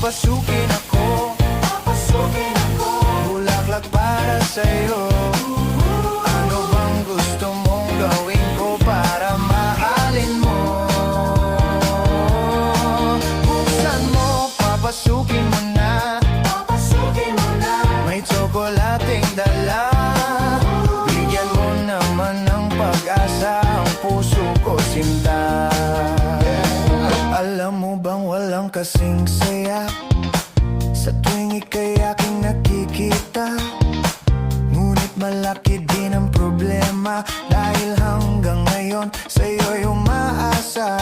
papasukin ako, papasukin ako. Bulaklak para sa'yo. Ano bang gusto mong gawin ko para mahalin mo? Buksan mo, papasukin mo na, papasukin mo na. May tsokolating dala. Bigyan mo naman ng pag-asa ang puso ko sinta. Alam mo bang walang kasing saya sa tuwing ika'y aking nakikita? Ngunit malaki din ang problema dahil hanggang ngayon sa'yo'y umaasa.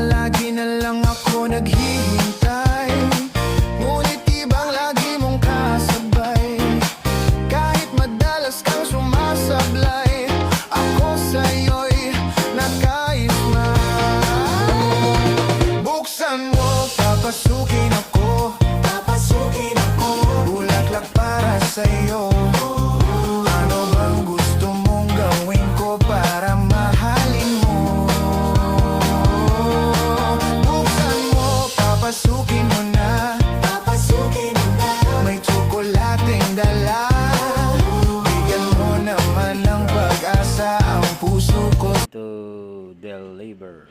Lagi na lang ako naghihintay, ngunit ibang lagi mong kasabay. Kahit madalas kang sumasablay, ako sa'yo'y nakaisma. Buksan mo, papasukin ako, papasukin ako. Bulaklak para sa'yo. Ano bang gusto mong gawin ko para mahalin mo? Buksan mo, papasukin mo na, papasukin mo na. May tsokolating dala. Bigyan mo naman ng pag-asa ang puso ko. To Del Labor.